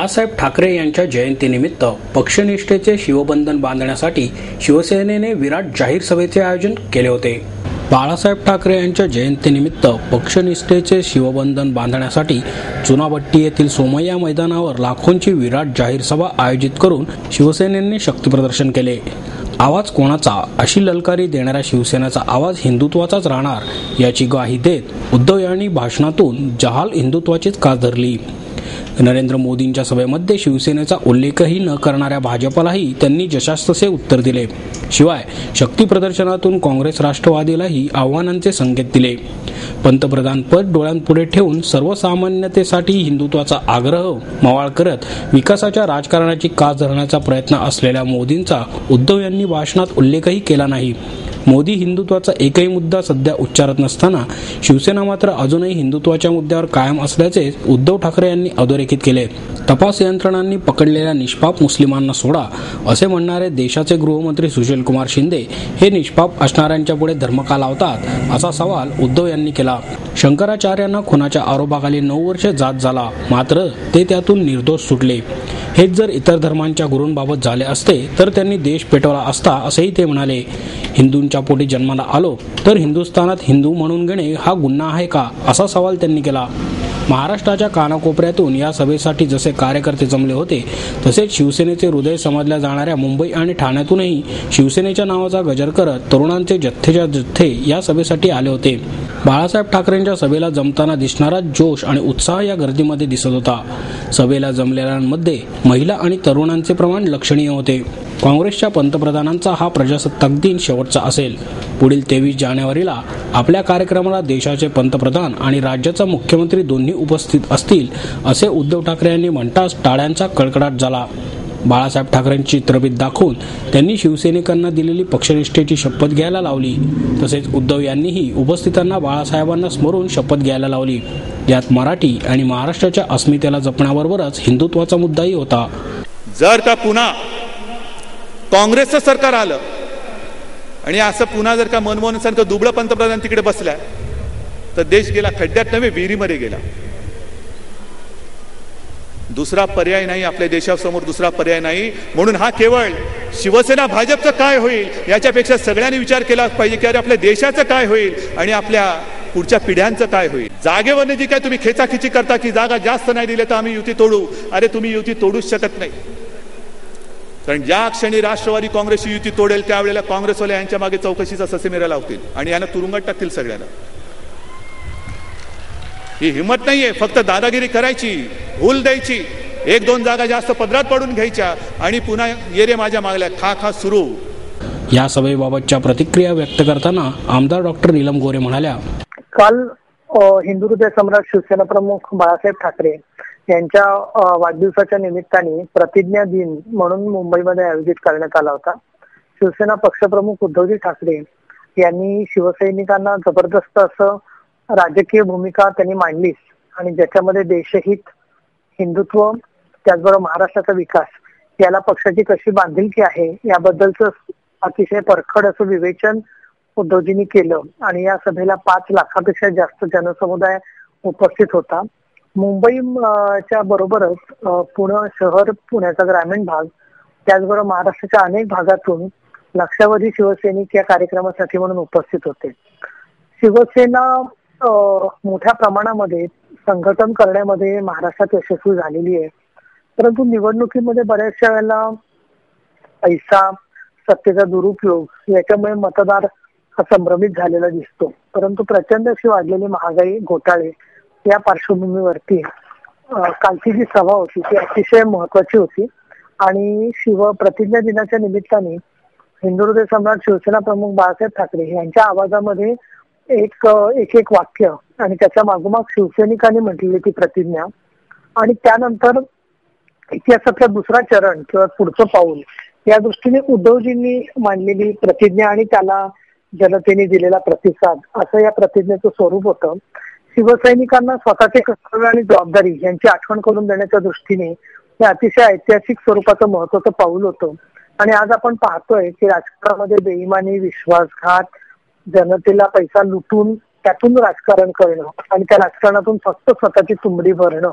बाळासाहेब ठाकरे यांच्या जयंतीनिमित्त पक्षनिष्ठेचे शिवबंधन बांधण्यासाठी शिवसेनेने विराट जाहीर सभेचे आयोजन केले होते। बाळासाहेब ठाकरे यांच्या जयंतीनिमित्त पक्षनिष्ठेचे शिवबंधन बांधण्यासाठी चुनाभट्टी येथील सोमय्या मैदानावर लाखोंची विराट जाहीर सभा आयोजित करून शिवसेनेने शक्तीप्रदर्शन केले। आवाज कोणाचा अशी ललकारी देणाऱ्या शिवसेनेचा आवाज हिंदुत्वाचाच राहणार याची ग्वाही देत उद्धव यांनी भाषणातून जहाल हिंदुत्वाचीच कास धरली। नरेंद्र मोदींच्या सभेमध्ये शिवसेनेचा उल्लेखही न करणाऱ्या भाजपलाही त्यांनी जशास तसे उत्तर दिले। शिवाय शक्ती प्रदर्शनातून काँग्रेस राष्ट्रवादीलाही आव्हानांचे संकेत दिले। पंतप्रधानपद डोळ्यांपुढे ठेवून सर्वसामान्यतेसाठी हिंदुत्वाचा आग्रह मवाळ करत विकासाच्या राजकारणाची कास धरण्याचा प्रयत्न असलेल्या मोदींचा उद्धव यांनी भाषणात उल्लेखही केला नाही। मोदी हिंदुत्वाचा एकही मुद्दा सध्या उच्चारत नसताना शिवसेना मात्र अजूनही हिंदुत्वाच्या मुद्द्यावर कायम असल्याचे उद्धव ठाकरे यांनी अधोरेखित केले। तपास यंत्रणांनी पकडलेल्या निष्पाप मुस्लिमांना सोडा असे म्हणणारे देशाचे गृहमंत्री सुशीलकुमार शिंदे हे निष्पाप असणाऱ्यांच्या पुढे धर्म का लावतात असा सवाल उद्धव यांनी केला। शंकराचार्यांना खुनाच्या आरोपाखाली 9 वर्षे जात झाला, मात्र ते त्यातून निर्दोष सुटले। हेच जर इतर धर्मांच्या गुरूंबाबत झाले असते तर त्यांनी देश पेटवला असता असेही ते म्हणाले। हिंदूंच्या पोटी जन्माला आलो तर हिंदुस्थानात हिंदू म्हणून घेणे हा गुन्हा आहे का असा सवाल त्यांनी केला। महाराष्ट्राच्या कानाकोपऱ्यातून या सभेसाठी जसे कार्यकर्ते जमले होते तसेच शिवसेनेचे हृदय समजल्या जाणाऱ्या मुंबई आणि ठाण्यातूनही शिवसेनेच्या नावाचा गजर करत तरुणांचे जथ्थेच्या जथ्थे या सभेसाठी आले होते। बाळासाहेब ठाकरेंच्या सभेला जमताना दिसणारा जोश आणि उत्साह या गर्दीमध्ये दिसत होता। सभेला जमलेल्यांमध्ये महिला आणि तरुणांचे प्रमाण लक्षणीय होते। काँग्रेसच्या पंतप्रधानांचा हा प्रजासत्ताक दिन शेवटचा असेल। पुढील 23 जानेवारीला आपल्या कार्यक्रमाला देशाचे पंतप्रधान आणि राज्याचा मुख्यमंत्री दोन्ही उपस्थित असतील असे उद्धव ठाकरे यांनी म्हणताच टाळ्यांचा कडकडाट झाला। बाळासाहेब ठाकरेंची चित्रफित दाखवून त्यांनी शिवसैनिकांना दिलेली पक्षनिष्ठेची शपथ घ्यायला लावली। तसेच उद्धव यांनीही उपस्थितांना बाळासाहेबांना स्मरून शपथ घ्यायला लावली। यात मराठी आणि महाराष्ट्राच्या अस्मितेला जपण्याबरोबरच हिंदुत्वाचा मुद्दाही होता। जर का पुन्हा काँग्रेसचं सरकार आलं आणि असं पुन्हा जर का मनमोहन सारखं दुबळं पंतप्रधान तिकडे बसल्या तर देश गेला खड्ड्यात नव्हे विहिरीमध्ये गेला। दुसरा पर्याय नाही, आपल्या देशासमोर दुसरा पर्याय नाही। म्हणून हा केवळ शिवसेना भाजपचं काय होईल याच्यापेक्षा सगळ्यांनी विचार केला पाहिजे की अरे आपल्या देशाचं काय होईल आणि आपल्या पुढच्या पिढ्यांचं काय होईल। जागेवर जी काय तुम्ही खेचाखिची करता की जागा जास्त नाही दिले तर आम्ही युती तोडू, अरे तुम्ही युती तोडूच शकत नाही। कारण ज्या क्षणी राष्ट्रवादी काँग्रेसची युती तोडेल त्यावेळेला काँग्रेसवाले यांच्या मागे चौकशीचा ससेमिरा लावतील आणि यांना तुरुंगात टाकतील सगळ्यांना। ही हिंमत नाहीये फक्त दादागिरी करायची, भूल द्यायची, 1-2 जागा जास्त पदरात पडून घ्यायच्या आणि पुन्हा ये रे माझ्या मागल्या खा खा सुरू। या सभेबाबतच्या प्रतिक्रिया व्यक्त करताना आमदार डॉक्टर नीलम गोरे म्हणाल्या, काल हिंदू हृदय सम्राट शिवसेना प्रमुख बाळासाहेब ठाकरे यांच्या वाढदिवसाच्या निमित्ताने प्रतिज्ञा दिन म्हणून मुंबईमध्ये आयोजित करण्यात आला होता। शिवसेना पक्षप्रमुख उद्धवजी ठाकरे यांनी शिवसैनिकांना जबरदस्त असं राजकीय भूमिका त्यांनी मांडली आणि ज्याच्यामध्ये देशहित, हिंदुत्व, त्याचबरोबर महाराष्ट्राचा विकास याला पक्षाची कशी बांधिलकी आहे याबद्दलचं अतिशय परखड असं विवेचन उद्धवजींनी केलं आणि या सभेला 5 लाखापेक्षा जास्त जनसमुदाय उपस्थित होता। मुंबईच्या बरोबरच पुणे शहर, पुण्याचा ग्रामीण भाग, त्याचबरोबर महाराष्ट्राच्या अनेक भागातून लक्षावधी शिवसैनिक या कार्यक्रमासाठी म्हणून उपस्थित होते। शिवसेना मोठ्या प्रमाणामध्ये संघटन करण्यामध्ये महाराष्ट्रात यशस्वी झालेली आहे, परंतु निवडणुकीमध्ये बऱ्याचशा वेळेला पैसा, सत्तेचा दुरुपयोग याच्यामुळे मतदार संभ्रमित झालेला दिसतो। परंतु प्रचंड अशी वाढलेली महागाई, घोटाळे या पार्श्वभूमीवरती कालची जी सभा होती ती अतिशय महत्वाची होती आणि प्रतिज्ञा दिनाच्या निमित्ताने हिंदू हृदय सम्राट शिवसेना प्रमुख बाळासाहेब ठाकरे यांच्या आवाजामध्ये एक वाक्य आणि त्याच्या मागोमाग शिवसैनिकांनी म्हटलेली ती प्रतिज्ञा आणि त्यानंतर इतिहासातला दुसरा चरण किंवा पुढचं पाऊल या दृष्टीने उद्धवजींनी मांडलेली प्रतिज्ञा आणि त्याला जनतेने दिलेला प्रतिसाद असं या प्रतिज्ञेचं स्वरूप होतं। शिवसैनिकांना स्वतःचे कर्तव्य आणि जबाबदारी यांची आठवण करून देण्याच्या दृष्टीने हे अतिशय ऐतिहासिक स्वरूपाचं महत्वाचं पाऊल होतं आणि आज आपण पाहतोय की राजकारणामध्ये बेईमानी, विश्वासघात, जनतेला पैसा लुटून त्यातून राजकारण करणं आणि त्या राजकारणातून फक्त स्वतःची तुंबडी भरणं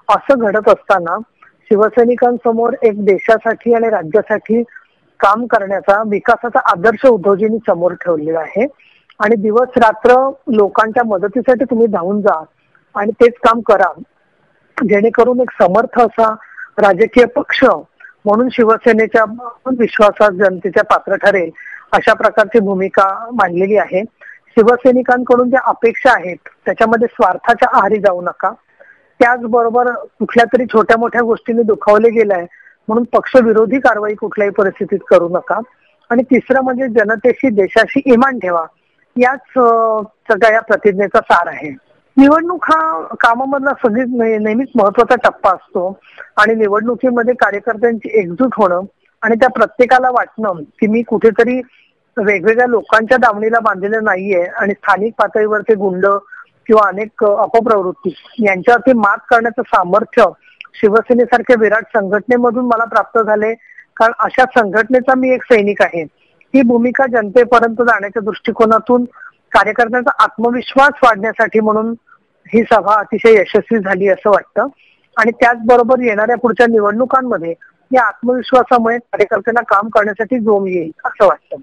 असं घडत असताना शिवसैनिकांसमोर एक देशासाठी आणि राज्यासाठी काम करण्याचा, विकासाचा आदर्श उद्धवजींनी समोर ठेवलेला आहे आणि दिवस रात्र लोकांच्या मदतीसाठी तुम्ही धावून जा आणि तेच काम करा, जेणेकरून एक समर्थ असा राजकीय पक्ष म्हणून शिवसेनेच्या विश्वासात जनतेच्या पात्र ठरेल अशा प्रकारची भूमिका मांडलेली आहे. शिवसैनिकांकडून ज्या अपेक्षा आहेत त्याच्यामध्ये स्वार्थाच्या आहारी जाऊ नका. त्याचबरोबर कुठल्या तरी छोट्या मोठ्या गोष्टींनी दुखावले गेलाय म्हणून पक्षविरोधी कारवाई कुठल्याही परिस्थितीत करू नका. आणि तिसरं म्हणजे जनतेशी देशाशी इमान ठेवा, याच सगळ्या या प्रतिज्ञेचा सार आहे. निवडणूक हा कामामधला नेहमीच महत्वाचा टप्पा असतो आणि निवडणुकीमध्ये कार्यकर्त्यांची एकजूट होणं आणि त्या प्रत्येकाला वाटणं की मी कुठेतरी वेगवेगळ्या लोकांच्या दावणीला बांधलेलं नाहीये आणि स्थानिक पातळीवरचे गुंड किंवा अनेक अपप्रवृत्ती यांच्यावरती मात करण्याचं सामर्थ्य शिवसेनेसारख्या विराट संघटनेमधून मला प्राप्त झाले, कारण अशा संघटनेचा मी एक सैनिक आहे. ही भूमिका जनतेपर्यंत जाण्याच्या दृष्टिकोनातून कार्यकर्त्यांचा आत्मविश्वास वाढण्यासाठी म्हणून ही सभा अतिशय यशस्वी झाली असं वाटतं. आणि त्याचबरोबर येणाऱ्या पुढच्या निवडणुकांमध्ये या आत्मविश्वासामुळे कार्यकर्त्यांना काम करण्यासाठी जोम येईल असं वाटतं.